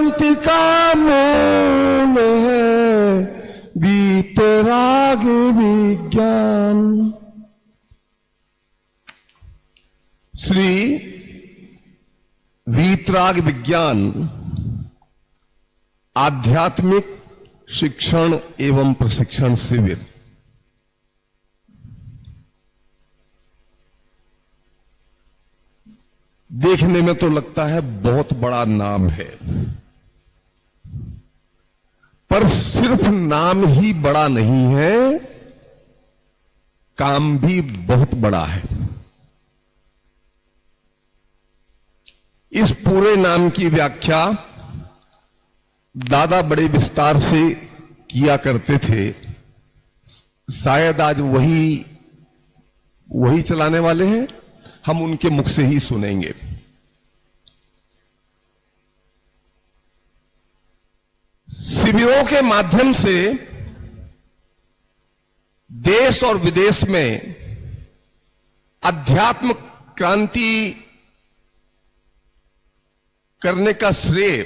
क्रांति का मूल है वीतराग विज्ञान। श्री वीतराग विज्ञान आध्यात्मिक शिक्षण एवं प्रशिक्षण शिविर। देखने में तो लगता है बहुत बड़ा नाम है, पर सिर्फ नाम ही बड़ा नहीं है, काम भी बहुत बड़ा है। इस पूरे नाम की व्याख्या दादा बड़े विस्तार से किया करते थे। शायद आज वही चलाने वाले हैं, हम उनके मुख से ही सुनेंगे। शिविरों के माध्यम से देश और विदेश में अध्यात्म क्रांति करने का श्रेय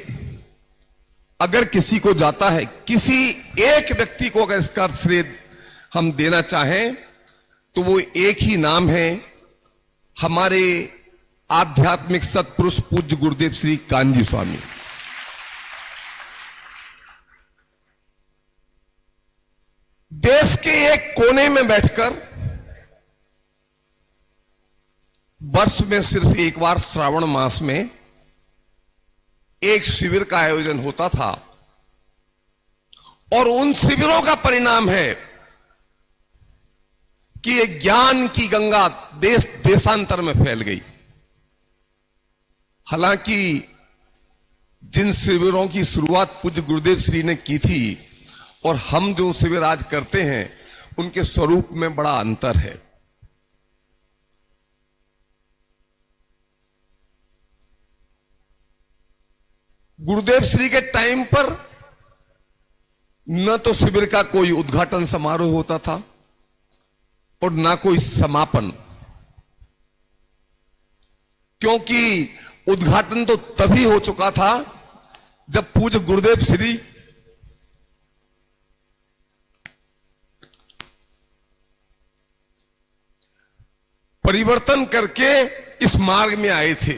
अगर किसी को जाता है, किसी एक व्यक्ति को अगर इसका श्रेय हम देना चाहें तो वो एक ही नाम है, हमारे आध्यात्मिक सत्पुरुष पूज्य गुरुदेव श्री कान्जी स्वामी। देश के एक कोने में बैठकर वर्ष में सिर्फ एक बार श्रावण मास में एक शिविर का आयोजन होता था, और उन शिविरों का परिणाम है कि एक ज्ञान की गंगा देश देशांतर में फैल गई। हालांकि जिन शिविरों की शुरुआत पूज्य गुरुदेव श्री ने की थी और हम जो शिविर आज करते हैं, उनके स्वरूप में बड़ा अंतर है। गुरुदेव श्री के टाइम पर न तो शिविर का कोई उद्घाटन समारोह होता था और ना कोई समापन, क्योंकि उद्घाटन तो तभी हो चुका था जब पूज्य गुरुदेव श्री परिवर्तन करके इस मार्ग में आए थे,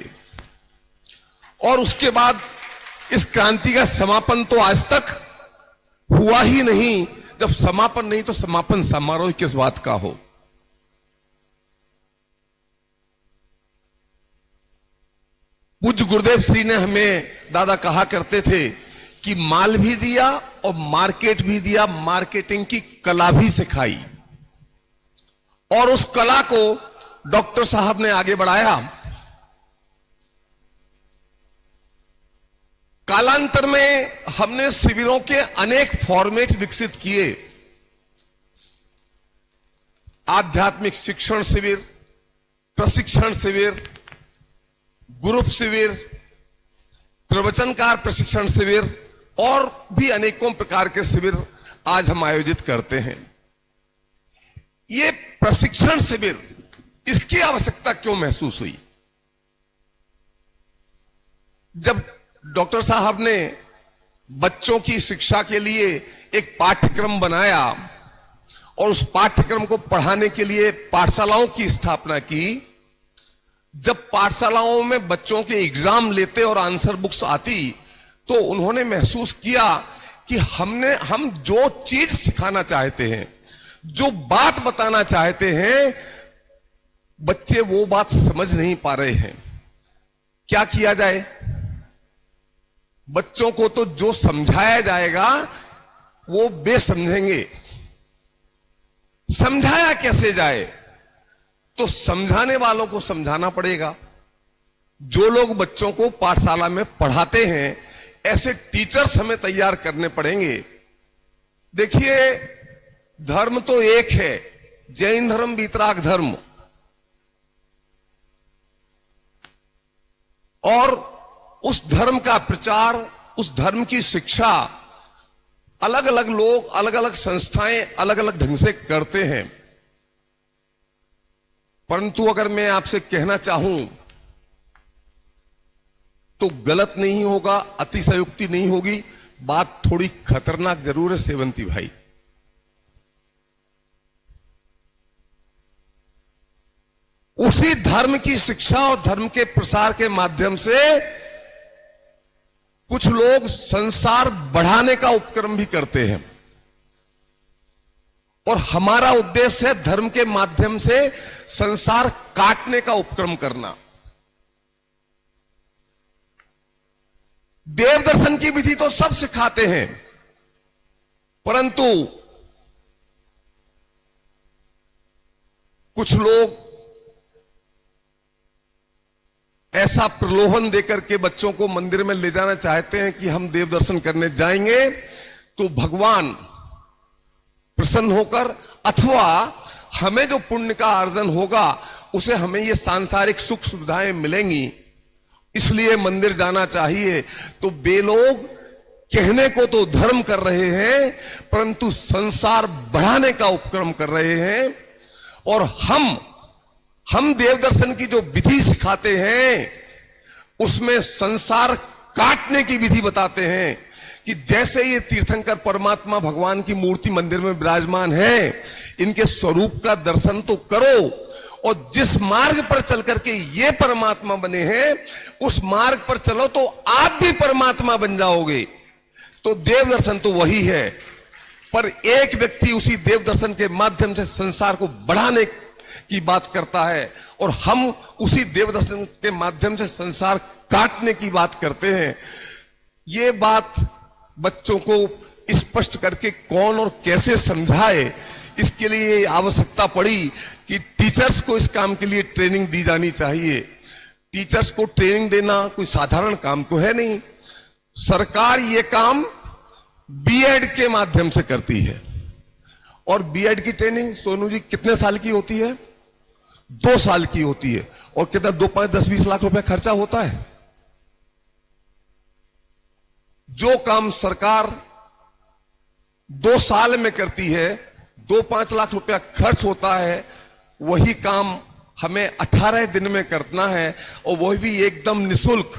और उसके बाद इस क्रांति का समापन तो आज तक हुआ ही नहीं। जब समापन नहीं तो समापन समारोह किस बात का हो। पूज्य गुरुदेव श्री ने हमें दादा कहा करते थे कि माल भी दिया और मार्केट भी दिया, मार्केटिंग की कला भी सिखाई, और उस कला को डॉक्टर साहब ने आगे बढ़ाया। कालांतर में हमने शिविरों के अनेक फॉर्मेट विकसित किए। आध्यात्मिक शिक्षण शिविर, प्रशिक्षण शिविर, ग्रुप शिविर, प्रवचनकार प्रशिक्षण शिविर और भी अनेकों प्रकार के शिविर आज हम आयोजित करते हैं। ये प्रशिक्षण शिविर, इसकी आवश्यकता क्यों महसूस हुई? जब डॉक्टर साहब ने बच्चों की शिक्षा के लिए एक पाठ्यक्रम बनाया और उस पाठ्यक्रम को पढ़ाने के लिए पाठशालाओं की स्थापना की, जब पाठशालाओं में बच्चों के एग्जाम लेते और आंसर बुक्स आती, तो उन्होंने महसूस किया कि हम जो चीज सिखाना चाहते हैं, जो बात बताना चाहते हैं, बच्चे वो बात समझ नहीं पा रहे हैं। क्या किया जाए? बच्चों को तो जो समझाया जाएगा वो बेसमझेंगे। समझाया कैसे जाए? तो समझाने वालों को समझाना पड़ेगा। जो लोग बच्चों को पाठशाला में पढ़ाते हैं, ऐसे टीचर्स हमें तैयार करने पड़ेंगे। देखिए, धर्म तो एक है, जैन धर्म, वीतराग धर्म, और उस धर्म का प्रचार, उस धर्म की शिक्षा अलग अलग लोग, अलग अलग संस्थाएं अलग अलग ढंग से करते हैं। परंतु अगर मैं आपसे कहना चाहूं तो गलत नहीं होगा, अतिशयोक्ति नहीं होगी, बात थोड़ी खतरनाक जरूर है सेवंती भाई। उसी धर्म की शिक्षा और धर्म के प्रसार के माध्यम से कुछ लोग संसार बढ़ाने का उपक्रम भी करते हैं, और हमारा उद्देश्य है धर्म के माध्यम से संसार काटने का उपक्रम करना। देव दर्शन की विधि तो सब सिखाते हैं, परंतु कुछ लोग ऐसा प्रलोभन देकर के बच्चों को मंदिर में ले जाना चाहते हैं कि हम देव दर्शन करने जाएंगे तो भगवान प्रसन्न होकर, अथवा हमें जो पुण्य का अर्जन होगा उसे हमें ये सांसारिक सुख सुविधाएं मिलेंगी, इसलिए मंदिर जाना चाहिए। तो वे लोग कहने को तो धर्म कर रहे हैं, परंतु संसार बढ़ाने का उपक्रम कर रहे हैं। और हम देव दर्शन की जो विधि सिखाते हैं उसमें संसार काटने की विधि बताते हैं कि जैसे ये तीर्थंकर परमात्मा भगवान की मूर्ति मंदिर में विराजमान है, इनके स्वरूप का दर्शन तो करो, और जिस मार्ग पर चल करके ये परमात्मा बने हैं उस मार्ग पर चलो तो आप भी परमात्मा बन जाओगे। तो देव दर्शन तो वही है, पर एक व्यक्ति उसी देव दर्शन के माध्यम से संसार को बढ़ाने की बात करता है, और हम उसी देव दर्शन के माध्यम से संसार काटने की बात करते हैं। ये बात बच्चों को स्पष्ट करके कौन और कैसे समझाए, इसके लिए आवश्यकता पड़ी कि टीचर्स को इस काम के लिए ट्रेनिंग दी जानी चाहिए। टीचर्स को ट्रेनिंग देना कोई साधारण काम तो है नहीं। सरकार ये काम बीएड के माध्यम से करती है, और बीएड की ट्रेनिंग सोनू जी कितने साल की होती है? 2 साल की होती है, और कितना 2, 5, 10, 20 लाख रुपए खर्चा होता है। जो काम सरकार 2 साल में करती है, 2-5 लाख रुपया खर्च होता है, वही काम हमें 18 दिन में करना है, और वही भी एकदम निशुल्क।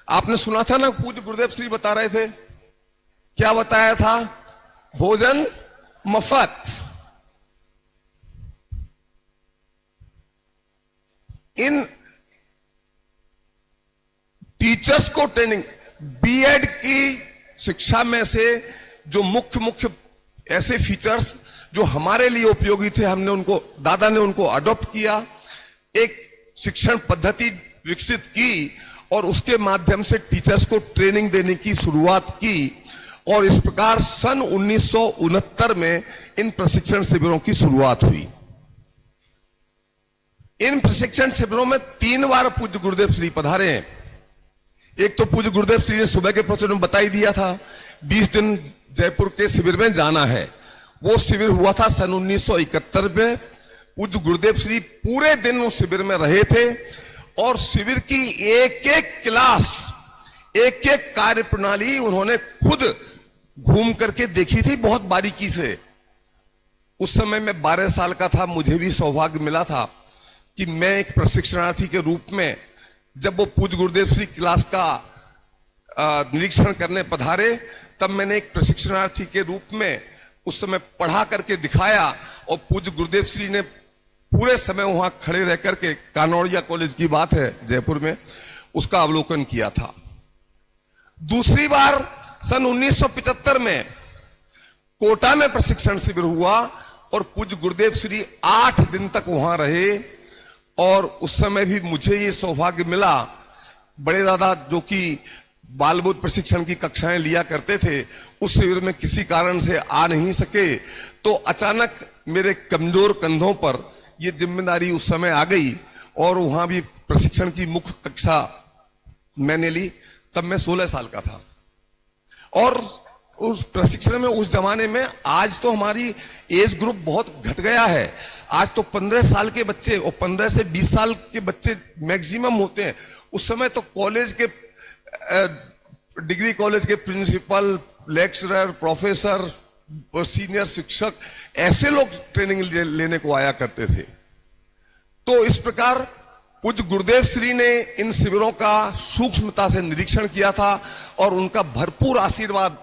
आपने सुना था ना, पूज्य गुरुदेव श्री बता रहे थे, क्या बताया था? भोजन मुफ्त। इन टीचर्स को ट्रेनिंग, बीएड की शिक्षा में से जो मुख्य ऐसे फीचर्स जो हमारे लिए उपयोगी थे, हमने उनको, दादा ने उनको अडॉप्ट किया, एक शिक्षण पद्धति विकसित की, और उसके माध्यम से टीचर्स को ट्रेनिंग देने की शुरुआत की। और इस प्रकार सन 1969 में इन प्रशिक्षण शिविरों की शुरुआत हुई। इन प्रशिक्षण शिविरों में 3 बार पूज्य गुरुदेव श्री पधारे हैं। एक तो पूज्य गुरुदेव श्री ने सुबह के प्रवचन में बता ही दिया था, 20 दिन जयपुर के शिविर में जाना है। वो शिविर हुआ था सन 1971 में। पूज्य गुरुदेव श्री पूरे दिन उस शिविर में रहे थे, और शिविर की एक-एक क्लास, एक-एक कार्य प्रणाली उन्होंने खुद घूम करके देखी थी बहुत बारीकी से। उस समय मैं 12 साल का था, मुझे भी सौभाग्य मिला था कि मैं एक प्रशिक्षणार्थी के रूप में, जब वो पूज्य गुरुदेव श्री क्लास का निरीक्षण करने पधारे, तब मैंने एक प्रशिक्षणार्थी के रूप में उस समय पढ़ा करके दिखाया, और पूज्य गुरुदेव श्री ने पूरे समय वहां खड़े रह करके, कानौड़िया कॉलेज की बात है जयपुर में, उसका अवलोकन किया था। दूसरी बार सन 1975 में कोटा में प्रशिक्षण शिविर हुआ, और पूज्य गुरुदेव श्री 8 दिन तक वहां रहे, और उस समय भी मुझे ये सौभाग्य मिला। बड़े दादा जो कि बाल बुद्ध प्रशिक्षण की कक्षाएं लिया करते थे, उस शिविर में किसी कारण से आ नहीं सके, तो अचानक मेरे कमजोर कंधों पर यह जिम्मेदारी उस समय आ गई, और वहां भी प्रशिक्षण की मुख्य कक्षा मैंने ली। तब मैं 16 साल का था, और उस प्रशिक्षण में, उस जमाने में, आज तो हमारी एज ग्रुप बहुत घट गया है। आज तो 15 साल के बच्चे और 15 से 20 साल के बच्चे मैक्सिमम होते हैं। उस समय तो कॉलेज के, डिग्री कॉलेज के प्रिंसिपल, लेक्चरर, प्रोफेसर और सीनियर शिक्षक, ऐसे लोग ट्रेनिंग लेने को आया करते थे। तो इस प्रकार पूज्य गुरुदेव श्री ने इन शिविरों का सूक्ष्मता से निरीक्षण किया था और उनका भरपूर आशीर्वाद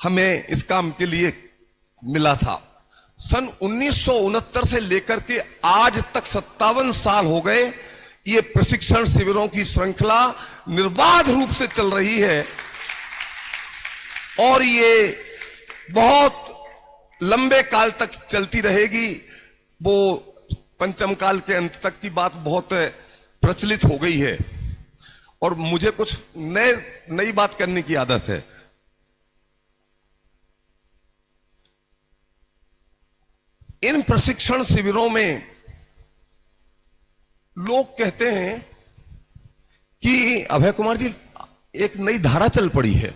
हमें इस काम के लिए मिला था। सन 1969 से लेकर के आज तक 57 साल हो गए ये प्रशिक्षण शिविरों की श्रृंखला निर्बाध रूप से चल रही है और ये बहुत लंबे काल तक चलती रहेगी। वो पंचम काल के अंत तक की बात बहुत प्रचलित हो गई है और मुझे कुछ नई बात करने की आदत है। इन प्रशिक्षण शिविरों में लोग कहते हैं कि अभय कुमार जी एक नई धारा चल पड़ी है।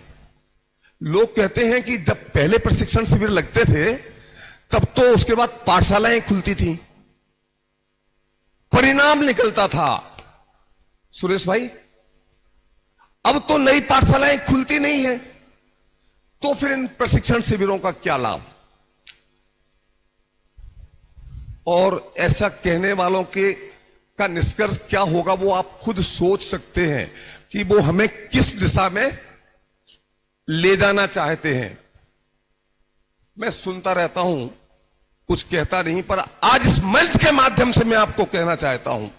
लोग कहते हैं कि जब पहले प्रशिक्षण शिविर लगते थे तब तो उसके बाद पाठशालाएं खुलती थी, परिणाम निकलता था। सुरेश भाई, अब तो नई पाठशालाएं खुलती नहीं है, तो फिर इन प्रशिक्षण शिविरों का क्या लाभ? और ऐसा कहने वालों के का निष्कर्ष क्या होगा वो आप खुद सोच सकते हैं कि वो हमें किस दिशा में ले जाना चाहते हैं। मैं सुनता रहता हूं, कुछ कहता नहीं, पर आज इस मंच के माध्यम से मैं आपको कहना चाहता हूं,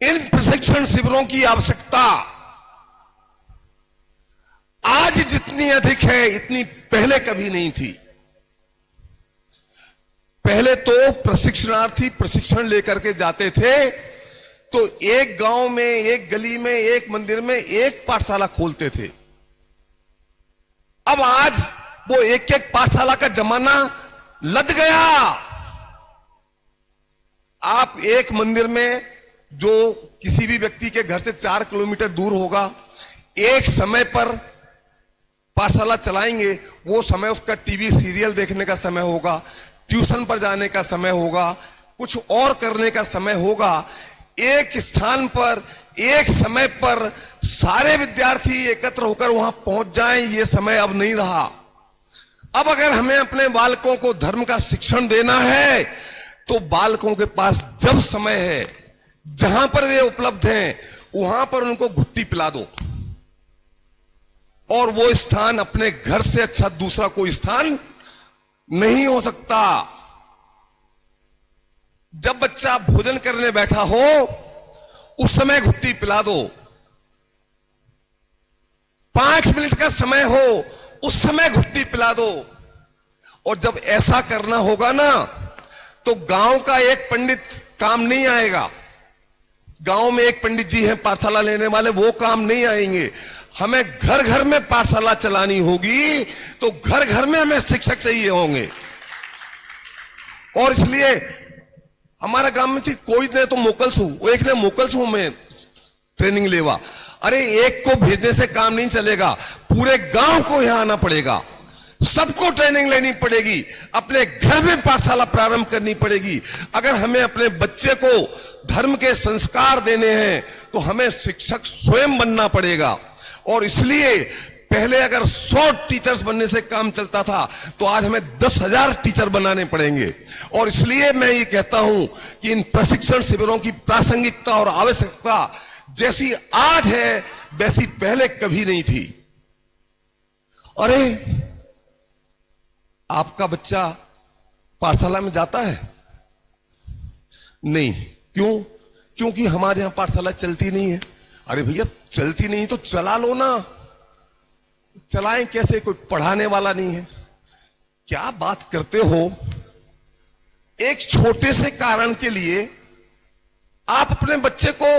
इन प्रशिक्षण शिविरों की आवश्यकता आज जितनी अधिक है इतनी पहले कभी नहीं थी। पहले तो प्रशिक्षणार्थी प्रशिक्षण लेकर के जाते थे तो एक गांव में, एक गली में, एक मंदिर में एक पाठशाला खोलते थे। अब आज वो एक एक पाठशाला का जमाना लद गया। आप एक मंदिर में जो किसी भी व्यक्ति के घर से 4 किलोमीटर दूर होगा, एक समय पर पाठशाला चलाएंगे, वो समय उसका टीवी सीरियल देखने का समय होगा, ट्यूशन पर जाने का समय होगा, कुछ और करने का समय होगा। एक स्थान पर एक समय पर सारे विद्यार्थी एकत्र होकर वहां पहुंच जाएं, ये समय अब नहीं रहा। अब अगर हमें अपने बालकों को धर्म का शिक्षण देना है तो बालकों के पास जब समय है, जहां पर वे उपलब्ध हैं, वहां पर उनको घुट्टी पिला दो। और वो स्थान अपने घर से अच्छा दूसरा कोई स्थान नहीं हो सकता। जब बच्चा भोजन करने बैठा हो उस समय घुट्टी पिला दो। 5 मिनट का समय हो उस समय घुट्टी पिला दो। और जब ऐसा करना होगा ना तो गांव का एक पंडित काम नहीं आएगा। गांव में एक पंडित जी हैं पाठशाला लेने वाले, वो काम नहीं आएंगे। हमें घर घर में पाठशाला चलानी होगी तो घर घर में हमें शिक्षक चाहिए होंगे। और इसलिए हमारा गांव में थी, कोई ने तो मोकल्स हूं, वो एक ने मोकल्स हूं में ट्रेनिंग लेवा। अरे एक को भेजने से काम नहीं चलेगा, पूरे गांव को यहां आना पड़ेगा, सबको ट्रेनिंग लेनी पड़ेगी, अपने घर में पाठशाला प्रारंभ करनी पड़ेगी। अगर हमें अपने बच्चे को धर्म के संस्कार देने हैं तो हमें शिक्षक स्वयं बनना पड़ेगा। और इसलिए पहले अगर 100 टीचर्स बनने से काम चलता था तो आज हमें 10,000 टीचर बनाने पड़ेंगे। और इसलिए मैं ये कहता हूं कि इन प्रशिक्षण शिविरों की प्रासंगिकता और आवश्यकता जैसी आज है वैसी पहले कभी नहीं थी। अरे आपका बच्चा पाठशाला में जाता है? नहीं। क्यों? क्योंकि हमारे यहां पाठशाला चलती नहीं है। अरे भैया चलती नहीं तो चला लो ना। चलाएं कैसे? कोई पढ़ाने वाला नहीं है। क्या बात करते हो? एक छोटे से कारण के लिए आप अपने बच्चे को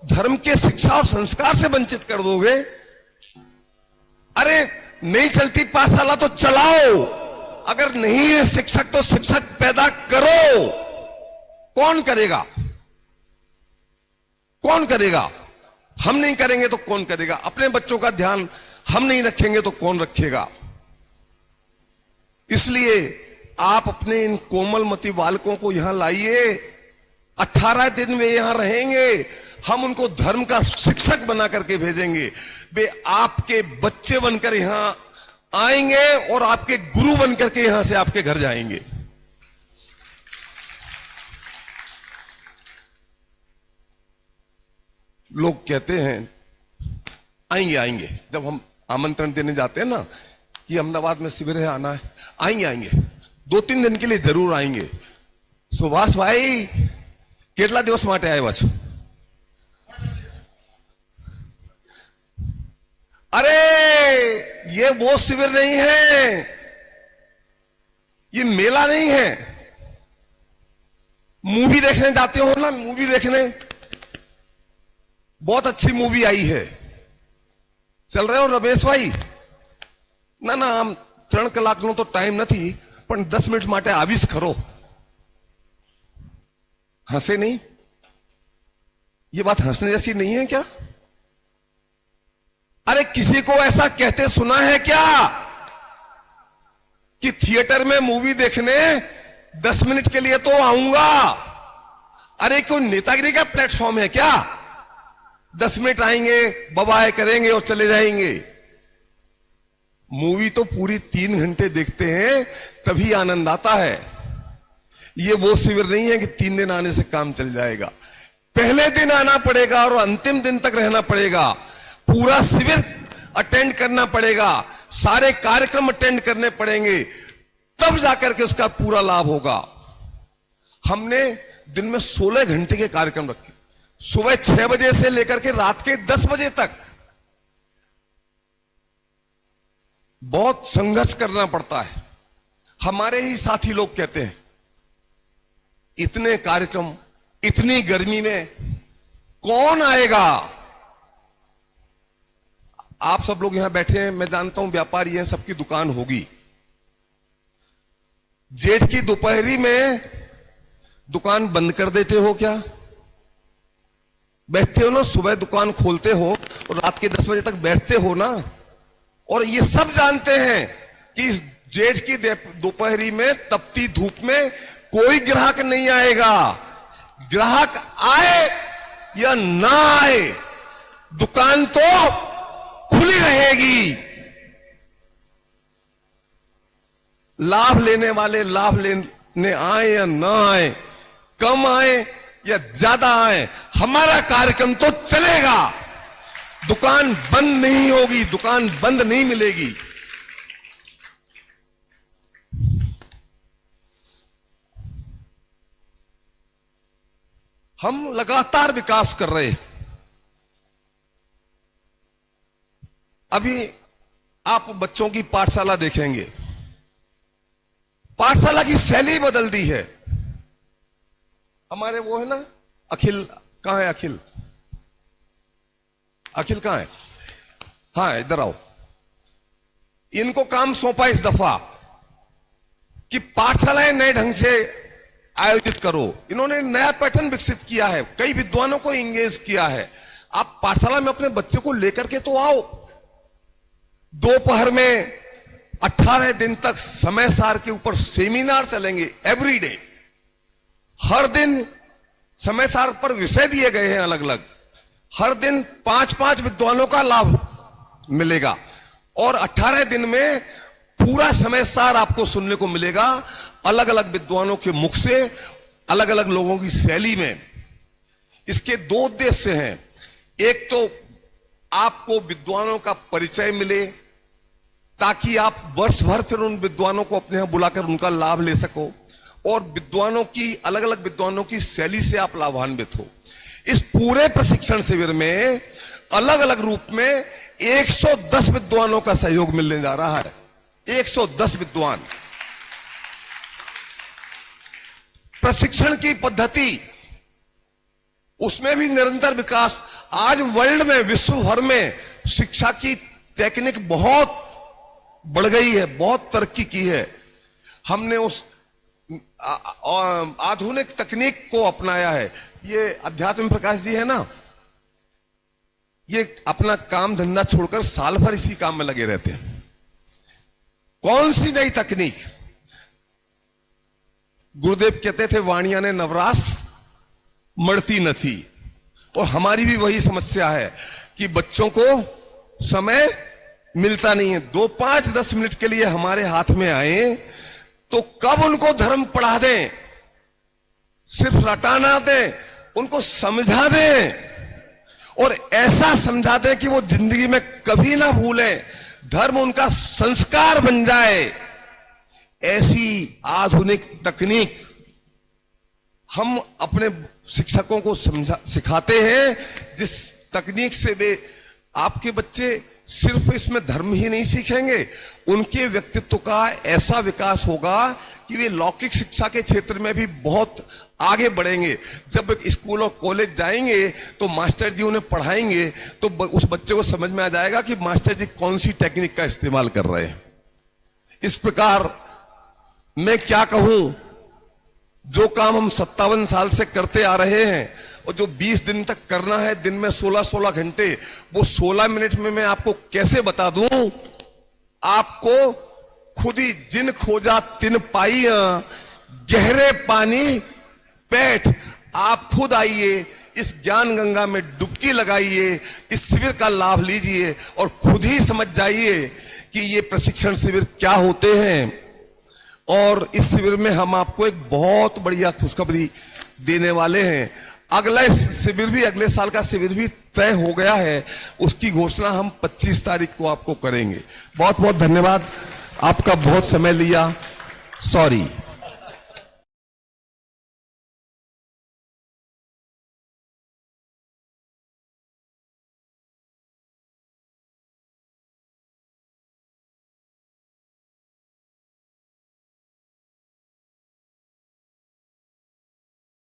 धर्म के शिक्षा और संस्कार से वंचित कर दोगे। अरे नहीं चलती पाठशाला तो चलाओ, अगर नहीं है शिक्षक तो शिक्षक पैदा करो। कौन करेगा? कौन करेगा? हम नहीं करेंगे तो कौन करेगा? अपने बच्चों का ध्यान हम नहीं रखेंगे तो कौन रखेगा? इसलिए आप अपने इन कोमलमती बालकों को यहां लाइए। 18 दिन वे यहां रहेंगे, हम उनको धर्म का शिक्षक बना करके भेजेंगे। वे आपके बच्चे बनकर यहां आएंगे और आपके गुरु बनकर के यहां से आपके घर जाएंगे। लोग कहते हैं आएंगे आएंगे, जब हम आमंत्रण देने जाते हैं ना कि अहमदाबाद में शिविर है, आना है, आएंगे आएंगे, 2-3 दिन के लिए जरूर आएंगे। सुभाष भाई કેટલા દિવસ માટે આવ્યા છો? अरे ये वो शिविर नहीं है, ये मेला नहीं है। मूवी देखने जाते हो ना, मूवी देखने, बहुत अच्छी मूवी आई है, चल रहे हो रमेश भाई? ના ના, આમ 3 કલાકનો તો ટાઈમ નથી, પણ 10 મિનિટ માટે આવીશ ખરો। हंसे नहीं? ये बात हंसने जैसी नहीं है क्या? अरे किसी को ऐसा कहते सुना है क्या कि थिएटर में मूवी देखने 10 मिनट के लिए तो आऊंगा? अरे कोई नेतागिरी का प्लेटफॉर्म है क्या? 10 मिनट आएंगे, बबाए करेंगे और चले जाएंगे। मूवी तो पूरी 3 घंटे देखते हैं, तभी आनंद आता है। ये वो शिविर नहीं है कि 3 दिन आने से काम चल जाएगा। पहले दिन आना पड़ेगा और अंतिम दिन तक रहना पड़ेगा। पूरा शिविर अटेंड करना पड़ेगा, सारे कार्यक्रम अटेंड करने पड़ेंगे, तब जाकर के उसका पूरा लाभ होगा। हमने दिन में 16 घंटे के कार्यक्रम रखे, सुबह 6 बजे से लेकर के रात के 10 बजे तक। बहुत संघर्ष करना पड़ता है। हमारे ही साथी लोग कहते हैं इतने कार्यक्रम इतनी गर्मी में कौन आएगा? आप सब लोग यहां बैठे हैं, मैं जानता हूं व्यापारी हैं, सबकी दुकान होगी। जेठ की दोपहरी में दुकान बंद कर देते हो क्या? बैठते हो ना, सुबह दुकान खोलते हो और रात के 10 बजे तक बैठते हो ना। और ये सब जानते हैं कि जेठ की दोपहरी में तपती धूप में कोई ग्राहक नहीं आएगा। ग्राहक आए या ना आए, दुकान तो खुली रहेगी। लाभ लेने वाले लाभ लेने आए या ना आए, कम आए या ज्यादा आए, हमारा कार्यक्रम तो चलेगा। दुकान बंद नहीं होगी, दुकान बंद नहीं मिलेगी। हम लगातार विकास कर रहे हैं। अभी आप बच्चों की पाठशाला देखेंगे, पाठशाला की शैली बदल दी है। हमारे वो है ना अखिल, कहां है अखिल? अखिल कहां है? हाँ इधर आओ। इनको काम सौंपा इस दफा कि पाठशालाएं नए ढंग से आयोजित करो। इन्होंने नया पैटर्न विकसित किया है, कई विद्वानों को इंगेज किया है। आप पाठशाला में अपने बच्चे को लेकर के तो आओ। दोपहर में 18 दिन तक समय सार के ऊपर सेमिनार चलेंगे एवरी डे। हर दिन समय सार पर विषय दिए गए हैं अलग अलग। हर दिन 5-5 विद्वानों का लाभ मिलेगा और 18 दिन में पूरा समय सार आपको सुनने को मिलेगा, अलग अलग विद्वानों के मुख से, अलग अलग लोगों की शैली में। इसके 2 उद्देश्य हैं। एक तो आपको विद्वानों का परिचय मिले ताकि आप वर्ष भर फिर उन विद्वानों को अपने यहां बुलाकर उनका लाभ ले सको, और विद्वानों की अलग अलग विद्वानों की शैली से आप लाभान्वित हो। इस पूरे प्रशिक्षण शिविर में अलग अलग रूप में 110 विद्वानों का सहयोग मिलने जा रहा है। 110 विद्वान। प्रशिक्षण की पद्धति, उसमें भी निरंतर विकास। आज वर्ल्ड में, विश्व भर में शिक्षा की टेक्निक बहुत बढ़ गई है, बहुत तरक्की की है। हमने उस आधुनिक तकनीक को अपनाया है। ये अध्यात्म प्रकाश जी है ना, ये अपना काम धंधा छोड़कर साल भर इसी काम में लगे रहते हैं। कौन सी नई तकनीक? गुरुदेव कहते थे वाणिया ने नवरास मरती न थी। और हमारी भी वही समस्या है कि बच्चों को समय मिलता नहीं है। 2, 5, 10 मिनट के लिए हमारे हाथ में आए तो कब उनको धर्म पढ़ा दें, सिर्फ रटा ना दें, उनको समझा दें और ऐसा समझा दें कि वो जिंदगी में कभी ना भूलें, धर्म उनका संस्कार बन जाए। ऐसी आधुनिक तकनीक हम अपने शिक्षकों को सिखाते हैं, जिस तकनीक से वे आपके बच्चे सिर्फ इसमें धर्म ही नहीं सीखेंगे, उनके व्यक्तित्व का ऐसा विकास होगा कि वे लौकिक शिक्षा के क्षेत्र में भी बहुत आगे बढ़ेंगे। जब स्कूल और कॉलेज जाएंगे तो मास्टर जी उन्हें पढ़ाएंगे तो उस बच्चे को समझ में आ जाएगा कि मास्टर जी कौन सी टेक्निक का इस्तेमाल कर रहे हैं। इस प्रकार मैं क्या कहूं, जो काम हम 57 साल से करते आ रहे हैं और जो 20 दिन तक करना है, दिन में 16-16 घंटे, वो 16 मिनट में मैं आपको कैसे बता दूं। आपको खुद ही जिन खोजा तिन पाइया, गहरे पानी पैठ। आप खुद आइए, इस ज्ञान गंगा में डुबकी लगाइए, इस शिविर का लाभ लीजिए और खुद ही समझ जाइए कि ये प्रशिक्षण शिविर क्या होते हैं। और इस शिविर में हम आपको एक बहुत बढ़िया खुशखबरी देने वाले हैं। अगला शिविर भी, अगले साल का शिविर भी तय हो गया है, उसकी घोषणा हम 25 तारीख को आपको करेंगे। बहुत बहुत धन्यवाद, आपका बहुत समय लिया, सॉरी।